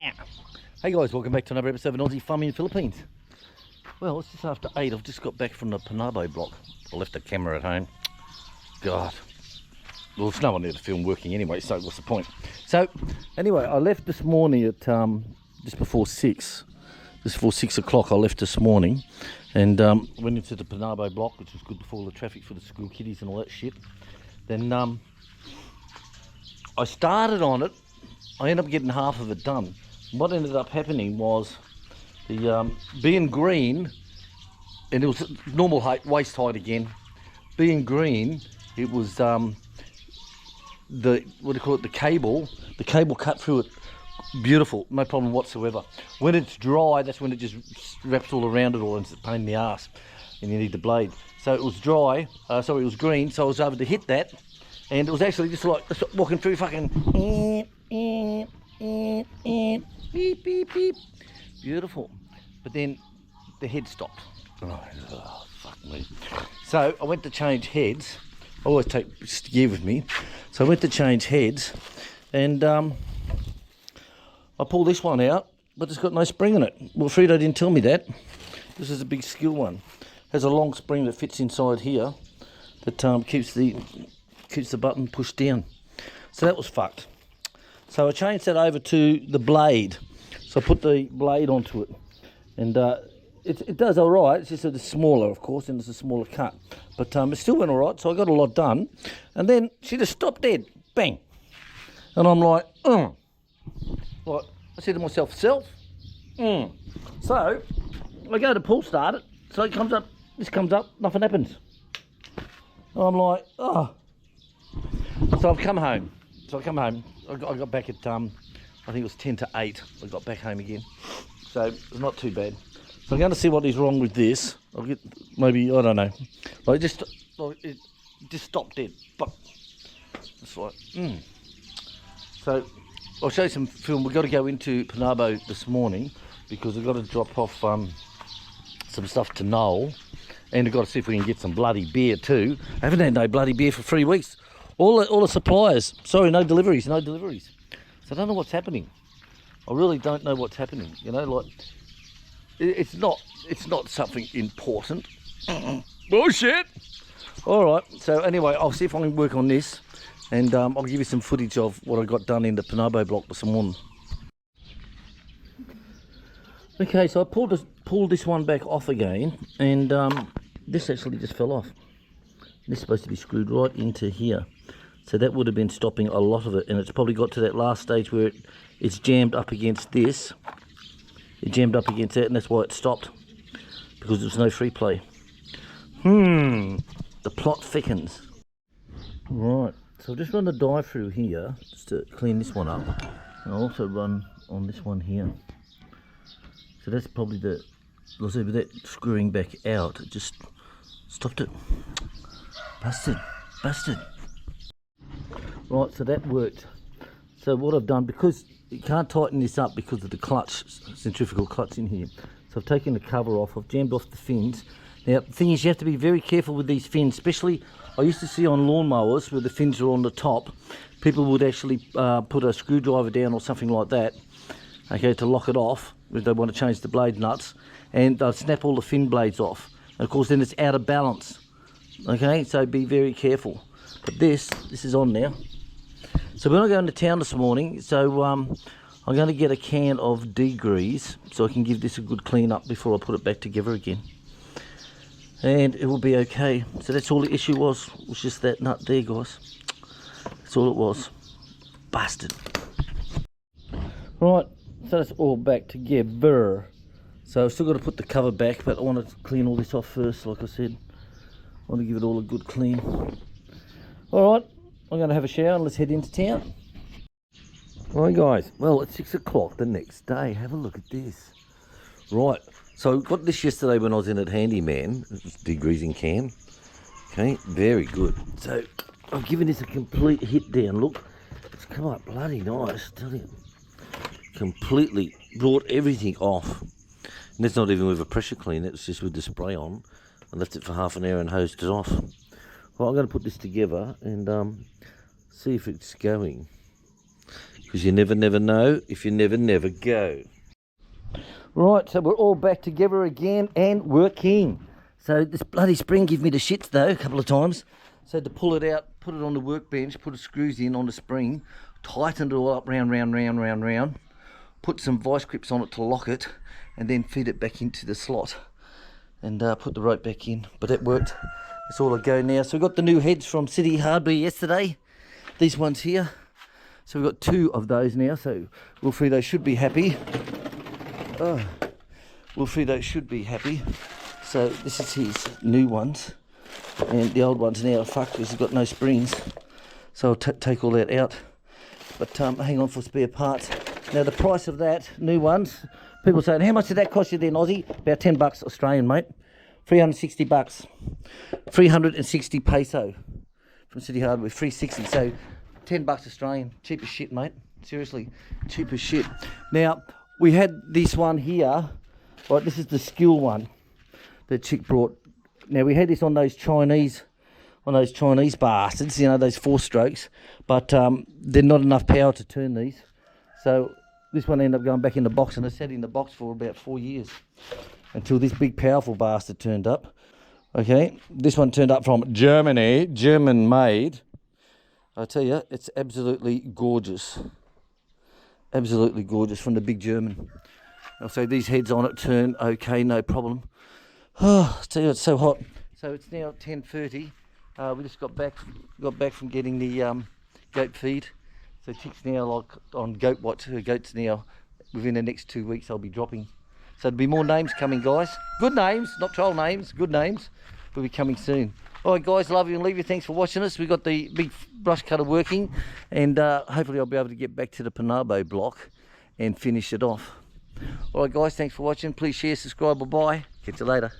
Hey guys, welcome back to another episode of Aussie Farming in the Philippines. Well, it's just after 8. I've just got back from the Panabo block. I left the camera at home. God. Well, there's no one there to film working anyway, so what's the point? So, anyway, I left this morning at just before 6. Just before 6 o'clock I left this morning. And went into the Panabo block, which was good before all the traffic for the school kiddies and all that shit. Then I started on it. I ended up getting half of it done. What ended up happening was the being green, and it was normal height, waist height again. Being green, it was the what do you call it? The cable cut through it. Beautiful, no problem whatsoever. When it's dry, that's when it just wraps all around it all, and it's a pain in the ass, and you need the blade. So it was dry. Sorry, it was green. So I was able to hit that, and it was actually just like walking through fucking. Beep, beep, beep. Beautiful. But then the head stopped. Oh, fuck me. So I went to change heads. I always take gear with me. So I went to change heads, and I pulled this one out, but it's got no spring in it. Well, Frito didn't tell me that. This is a big skill one. It has a long spring that fits inside here that keeps the button pushed down. So that was fucked. So I changed that over to the blade. So I put the blade onto it. And it does all right. It's just that it's smaller, of course, and it's a smaller cut. But it still went all right, so I got a lot done. And then she just stopped dead. Bang. And I'm like, Like, I said to myself, So I go to pull start it. So it comes up, this comes up, nothing happens. And I'm like, So I've come home. I got back at, I think it was 10 to 8. I got back home again. So it's not too bad. So I'm going to see what is wrong with this. I'll get, maybe, I don't know. Like it just stopped dead. But it's like, So I'll show you some film. We've got to go into Panabo this morning because we've got to drop off some stuff to Noel. And we've got to see if we can get some bloody beer too. I haven't had no bloody beer for 3 weeks. All the suppliers, sorry, no deliveries. So I don't know what's happening. I really don't know what's happening. You know, like it's not something important. Bullshit. All right. So anyway, I'll see if I can work on this, and I'll give you some footage of what I got done in the Panabo block this morning. Okay, so I pulled this one back off again, and this actually just fell off. This is supposed to be screwed right into here. So that would have been stopping a lot of it, and it's probably got to that last stage where it's jammed up against this. It jammed up against that, and that's why it stopped, because there was no free play. The plot thickens. Right, so I'll just run the dye through here just to clean this one up, and I'll also run on this one here. So that's probably with that screwing back out, it just stopped it. Busted. Right, so that worked. So what I've done, because you can't tighten this up because of the clutch, centrifugal clutch in here. So I've taken the cover off, I've jammed off the fins. Now the thing is, you have to be very careful with these fins, especially I used to see on lawnmowers where the fins are on the top. People would actually put a screwdriver down or something like that, okay, to lock it off if they want to change the blade nuts, and they'll snap all the fin blades off. And of course then it's out of balance. Okay, so be very careful. But this is on now. So we're going to go into town this morning, so I'm going to get a can of degrease so I can give this a good clean up before I put it back together again. And it will be okay. So that's all the issue was just that nut there, guys. That's all it was. Busted. Right, so that's all back together. So I've still got to put the cover back, but I want to clean all this off first, like I said. I want to give it all a good clean. Alright, I'm going to have a shower and let's head into town. Right guys, well it's 6 o'clock the next day. Have a look at this. Right, so I got this yesterday when I was in at Handyman. Degreasing can. Okay, very good. So I've given this a complete hit down. Look, it's come out bloody nice, tell you. Completely brought everything off. And that's not even with a pressure cleaner, it's just with the spray on. I left it for half an hour and hosed it off. Well, I'm going to put this together and see if it's going. because you never know if you never go. Right, so we're all back together again and working. So this bloody spring gave me the shits though a couple of times. So to pull it out, put it on the workbench, put the screws in on the spring, tightened it all up round, put some vice grips on it to lock it, and then feed it back into the slot and put the rope back in. But it worked. It's all a go now. So we got the new heads from City Hardware yesterday. These ones here. So we've got 2 of those now. So Wilfredo should be happy. Oh, Wilfredo should be happy. So this is his new ones. And the old ones now are fucked because he's got no springs. So I'll take all that out. But hang on for spare parts. Now the price of that, new ones, people saying, how much did that cost you then, Aussie? About 10 bucks Australian, mate. 360 bucks. 360 peso from City Hardware, 360. So 10 bucks Australian. Cheap as shit, mate. Seriously, cheap as shit. Now, we had this one here. Right, this is the skill one that chick brought. Now we had this on those Chinese bastards, you know, those 4 strokes, but they're not enough power to turn these. So this one ended up going back in the box, and it sat in the box for about 4 years until this big powerful bastard turned up. Okay, this one turned up from Germany, German made. I tell you, it's absolutely gorgeous. Absolutely gorgeous from the big German. So these heads on it turn okay, no problem. Oh, I tell you, it's so hot. So it's now 10:30. We just got back from getting the goat feed. So chicks now like on goats now. Within the next 2 weeks, I'll be dropping. So there'll be more names coming, guys. Good names, not troll names. Good names will be coming soon. All right, guys, love you and leave you. Thanks for watching us. We got the big brush cutter working, and hopefully I'll be able to get back to the Panabo block and finish it off. All right, guys, thanks for watching. Please share, subscribe, bye. Catch you later.